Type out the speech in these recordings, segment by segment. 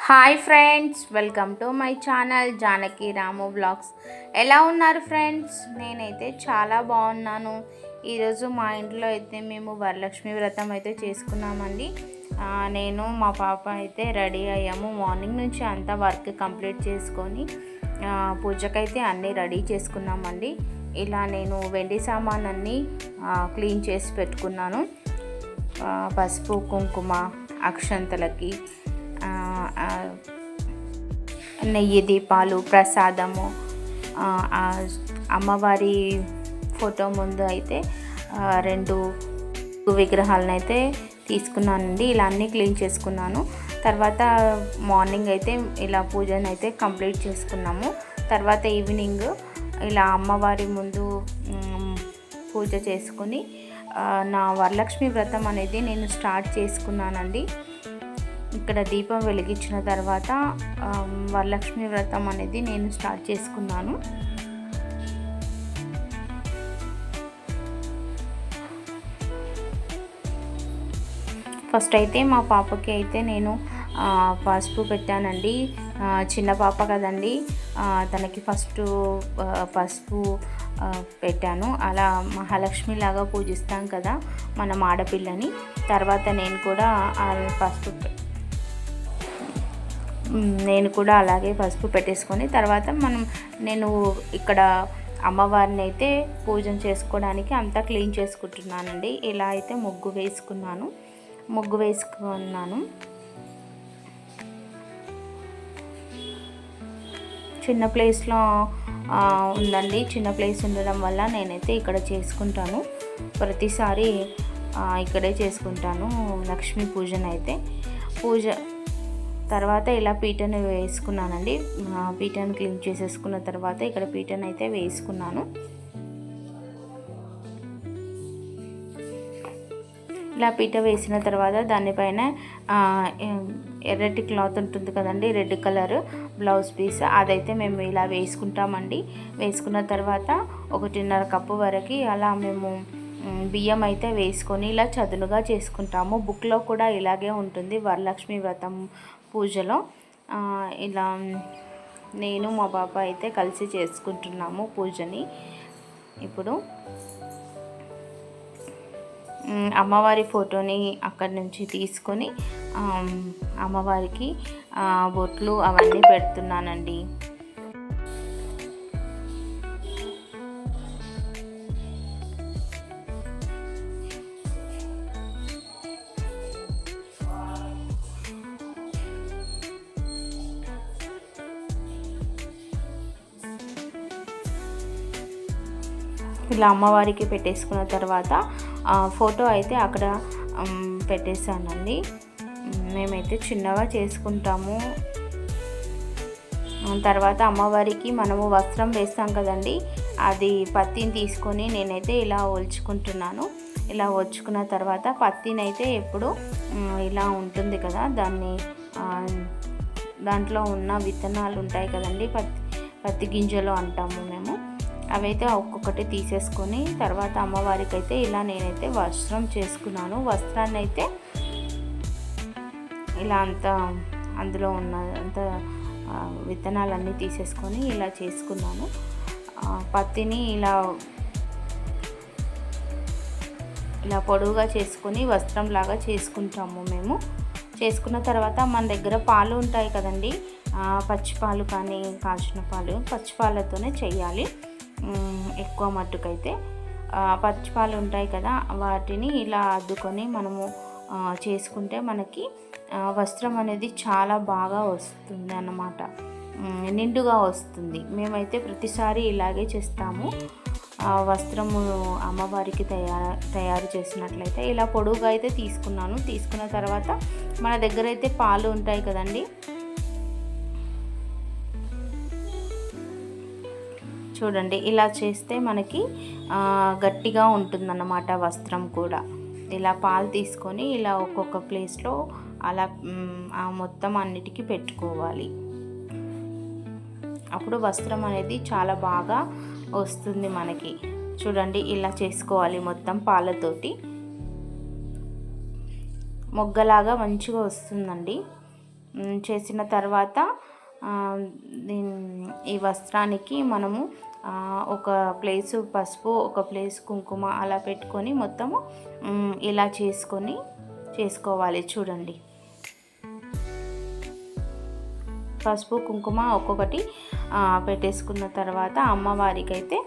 Hi friends, welcome to my channel Janaki Ramu blogs. ఎలా ఉన్నారు friends? నేనైతే చాలా బాగున్నాను. ఈరోజు మా ఇంట్లో అయితే మేము వరలక్ష్మి వ్రతం అయితే చేసుకున్నామండి. నేను మా పాప అయితే రెడీ అయ్యాము. మార్నింగ్ నుంచి అంతా వర్క్ కంప్లీట్ చేసుకొని పూజకైతే అన్నీ రెడీ చేసుకున్నామండి. ఇలా నేను వెండి సామాన్ అన్నీ క్లీన్ చేసి పెట్టుకున్నాను. పసుపు, కుంకుమ, అక్షంతలకి, నెయ్యి దీపాలు, ప్రసాదము, అమ్మవారి ఫోటో ముందు అయితే 2 విగ్రహాలను అయితే తీసుకున్నానండి. ఇలా అన్నీ క్లీన్ చేసుకున్నాను. తర్వాత మార్నింగ్ అయితే ఇలా పూజను అయితే కంప్లీట్ చేసుకున్నాము. తర్వాత ఈవినింగ్ ఇలా అమ్మవారి ముందు పూజ చేసుకొని నా వరలక్ష్మి వ్రతం అనేది నేను స్టార్ట్ చేసుకున్నానండి. ఇక్కడ దీపం వెలిగించిన తర్వాత వరలక్ష్మి వ్రతం అనేది నేను స్టార్ట్ చేసుకున్నాను. ఫస్ట్ అయితే మా పాపకి అయితే నేను పసుపు పెట్టానండి. చిన్న పాప కదండి, తనకి ఫస్ట్ పసుపు పెట్టాను. అలా మహాలక్ష్మి లాగా పూజిస్తాం కదా మనం ఆడపిల్లని. తర్వాత నేను కూడా అలాగే పసుపు పెట్టేసుకొని తర్వాత నేను ఇక్కడ అమ్మవారిని అయితే పూజ చేసుకోవడానికి అంతా క్లీన్ చేసుకుంటున్నానండి. ఇలా అయితే ముగ్గు వేసుకున్నాను. చిన్న ప్లేస్లో ఉందండి. చిన్న ప్లేస్ ఉండడం వల్ల నేనైతే ఇక్కడ చేసుకుంటాను. ప్రతిసారి ఇక్కడే చేసుకుంటాను లక్ష్మీ పూజనైతే. పూజ తర్వాత ఇలా పీటను వేసుకున్నానండి. పీటను క్లీన్ చేసేసుకున్న తర్వాత ఇక్కడ పీటను అయితే వేసుకున్నాను. ఇలా పీట వేసిన తర్వాత దానిపైన ఎర్రటి క్లాత్ ఉంటుంది కదండి, రెడ్ కలర్ బ్లౌజ్ పీస్, అదైతే మేము ఇలా వేసుకుంటామండి. వేసుకున్న తర్వాత 1.5 కప్పు వరకు అలా మేము బియ్యం అయితే వేసుకొని ఇలా చదునుగా చేసుకుంటాము. బుక్లో కూడా ఇలాగే ఉంటుంది వరలక్ష్మి వ్రతం పూజలో. ఇలా నేను మా పాప అయితే కలిసి చేసుకుంటున్నాము పూజని. ఇప్పుడు అమ్మవారి ఫోటోని అక్కడి నుంచి తీసుకొని అమ్మవారికి బొట్లు అవన్నీ పెడుతున్నానండి. ఇలా అమ్మవారికి పెట్టేసుకున్న తర్వాత ఫోటో అయితే అక్కడ పెట్టేశానండి. మేమైతే చిన్నగా చేసుకుంటాము. తర్వాత అమ్మవారికి మనము వస్త్రం వేస్తాం కదండి, అది పత్తిని తీసుకొని నేనైతే ఇలా ఒలుచుకుంటున్నాను. ఇలా ఒలుచుకున్న తర్వాత పత్తినైతే ఎప్పుడు ఇలా ఉంటుంది కదా, దాంట్లో ఉన్న విత్తనాలు ఉంటాయి కదండి, పత్తి గింజలు అంటాము మేము. అవైతే ఒక్కొక్కటి తీసేసుకొని తర్వాత అమ్మవారికి అయితే ఇలా నేనైతే వస్త్రం చేసుకున్నాను. వస్త్రాన్ని అయితే ఇలా అందులో ఉన్న విత్తనాలన్నీ తీసేసుకొని ఇలా చేసుకున్నాను. పత్తిని ఇలా పొడవుగా చేసుకొని వస్త్రంలాగా చేసుకుంటాము మేము. చేసుకున్న తర్వాత మన దగ్గర పాలు ఉంటాయి కదండి, పచ్చిపాలు కానీ కాచిన పాలు, పచ్చిపాలతోనే చేయాలి ఎక్కువ మట్టుకైతే. పచ్చిపాలు ఉంటాయి కదా, వాటిని ఇలా అద్దుకొని మనము చేసుకుంటే మనకి వస్త్రం అనేది చాలా బాగా వస్తుంది అన్నమాట, నిండుగా వస్తుంది. మేమైతే ప్రతిసారి ఇలాగే చేస్తాము. వస్త్రము అమ్మవారికి తయారు చేసినట్లయితే ఇలా పొడుగుగా అయితే తీసుకున్నాను. తీసుకున్న తర్వాత మన దగ్గర అయితే పాలు ఉంటాయి కదండి, చూడండి ఇలా చేస్తే మనకి గట్టిగా ఉంటుందన్నమాట వస్త్రం కూడా. ఇలా పాలు తీసుకొని ఇలా ఒక్కొక్క ప్లేస్లో అలా మొత్తం అన్నిటికీ పెట్టుకోవాలి. అప్పుడు వస్త్రం అనేది చాలా బాగా వస్తుంది మనకి. చూడండి ఇలా చేసుకోవాలి మొత్తం పాలతోటి. మొగ్గలాగా మంచిగా వస్తుందండి. చేసిన తర్వాత ఈ వస్త్రానికి మనము ఒక ప్లేసు పసుపు, ఒక ప్లేస్ కుంకుమ అలా పెట్టుకొని మొత్తము ఇలా చేసుకోవాలి. చూడండి, పసుపు కుంకుమ ఒక్కొక్కటి పెట్టేసుకున్న తర్వాత అమ్మవారికి అయితే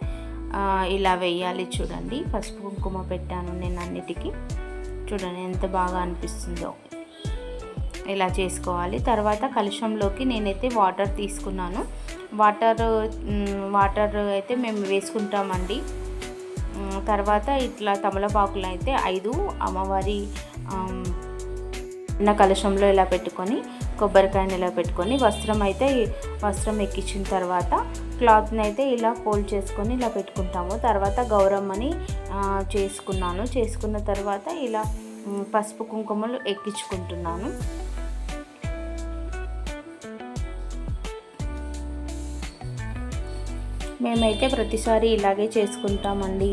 ఇలా వేయాలి. చూడండి, పసుపు కుంకుమ పెట్టాను నేను అన్నిటికీ. చూడండి ఎంత బాగా అనిపిస్తుందో. ఇలా చేసుకోవాలి. తర్వాత కలశంలోకి నేనైతే వాటర్ తీసుకున్నాను. వాటర్ అయితే మేము వేసుకుంటామండి. తర్వాత ఇట్లా తమలపాకులు అయితే 5 అమ్మవారి చిన్న కలశంలో ఇలా పెట్టుకొని, కొబ్బరికాయని ఇలా పెట్టుకొని, వస్త్రం ఎక్కించిన తర్వాత క్లాత్ని అయితే ఇలా ఫోల్డ్ చేసుకొని ఇలా పెట్టుకుంటాము. తర్వాత గౌరమ్మని చేసుకున్న తర్వాత ఇలా పసుపు కుంకుమలు ఎక్కించుకుంటున్నాను. మేమైతే ప్రతిసారి ఇలాగే చేసుకుంటామండి.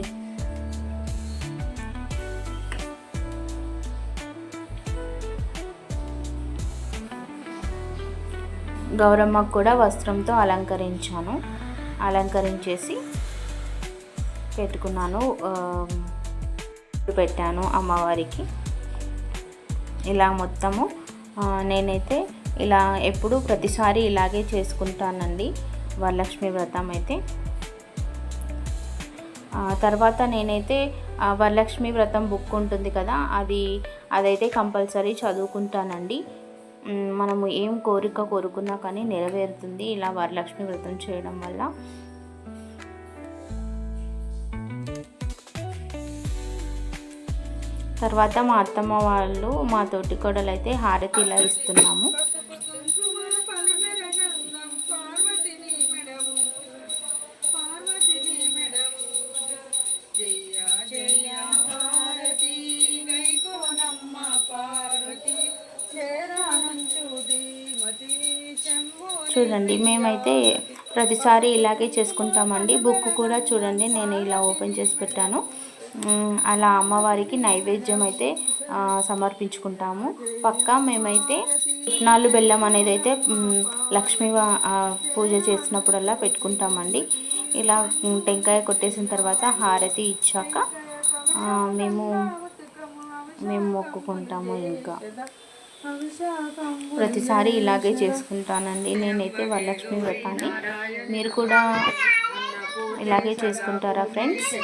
గౌరమ్మకు కూడా వస్త్రంతో అలంకరించేసి పెట్టాను అమ్మవారికి. ఇలా మొత్తము నేనైతే ఇలా ఎప్పుడు ప్రతిసారి ఇలాగే చేసుకుంటానండి వరలక్ష్మి వ్రతం అయితే. తర్వాత నేనైతే వరలక్ష్మి వ్రతం బుక్ ఉంటుంది కదా, అదైతే కంపల్సరీ చదువుకుంటానండి. మనము ఏం కోరుకున్నా కానీ నెరవేరుతుంది ఇలా వరలక్ష్మి వ్రతం చేయడం వల్ల. తర్వాత మా అత్తమ్మ వాళ్ళు, మా తోటి కోడలు అయితే హారతి ఇలా ఇస్తున్నాము. చూడండి, మేమైతే ప్రతిసారి ఇలాగే చేసుకుంటామండి. బుక్ కూడా చూడండి, నేను ఇలా ఓపెన్ చేసి పెట్టాను. అలా అమ్మవారికి నైవేద్యం అయితే సమర్పించుకుంటాము. పక్కా మేమైతే పుట్నాలు బెల్లం అనేది అయితే లక్ష్మీ పూజ చేసినప్పుడల్లా పెట్టుకుంటామండి. ఇలా టెంకాయ కొట్టేసిన తర్వాత హారతి ఇచ్చాక మేము మొక్కుకుంటాము. ఇంకా ప్రతిసారి ఇలాగే చేసుకుంటానండి నేనైతే వరలక్ష్మి వ్రతాన్ని. మీరు కూడా ఇలాగే చేసుకుంటారా ఫ్రెండ్స్?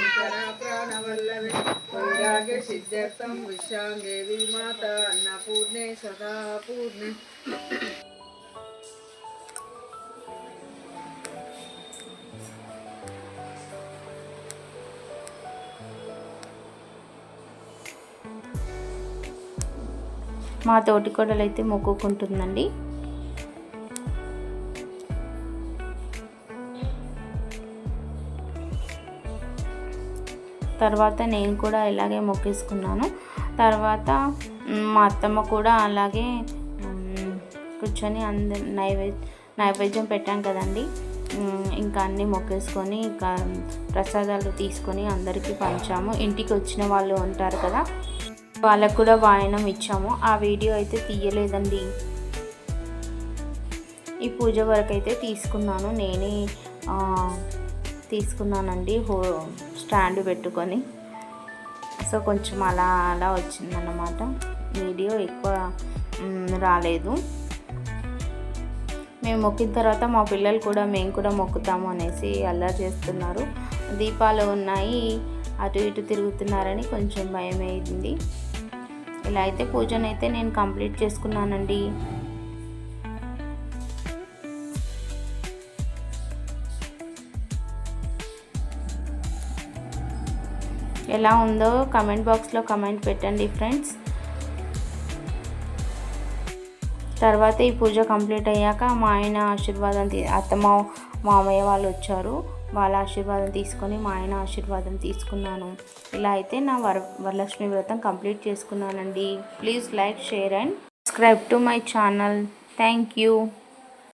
మా తోటి కోడలు అయితే మొక్కుకుంటుందండి. తర్వాత నేను కూడా ఇలాగే మొక్కేసుకున్నాను. తర్వాత మా అత్తమ్మ కూడా అలాగే కూర్చొని నైవేద్యం పెట్టాం కదండి, ఇంకా అన్నీ మొక్కేసుకొని ఇంకా ప్రసాదాలు తీసుకొని అందరికీ పంచాము. ఇంటికి వచ్చిన వాళ్ళు ఉంటారు కదా, వాళ్ళకు కూడా వాయనం ఇచ్చాము. ఆ వీడియో అయితే తీయలేదండి. ఈ పూజ వరకు అయితే నేనే తీసుకున్నానండి స్టాండ్ పెట్టుకొని. సో కొంచెం అలా వచ్చిందన్నమాట. వీడియో ఎక్కువ రాలేదు. మేము మొక్కిన తర్వాత మా పిల్లలు కూడా మేము కూడా మొక్కుతాము అనేసి అల్లరి చేస్తున్నారు. దీపాలు ఉన్నాయి, అటు ఇటు తిరుగుతున్నారని కొంచెం భయం అయింది. ఇలా అయితే పూజనైతే నేను కంప్లీట్ చేసుకున్నానండి. ఎలా ఉందో కమెంట్ బాక్స్లో కమెంట్ పెట్టండి ఫ్రెండ్స్. తర్వాత ఈ పూజ కంప్లీట్ అయ్యాక మా ఆయన ఆశీర్వాదం అత్తమ్మ మామయ్య వాళ్ళు వచ్చారు. వాళ్ళ ఆశీర్వాదం తీసుకొని మా ఆయన ఆశీర్వాదం తీసుకున్నాను. ఇలా అయితే నా వరలక్ష్మి వ్రతం కంప్లీట్ చేసుకున్నానండి. Please like, share and subscribe to my channel. Thank you.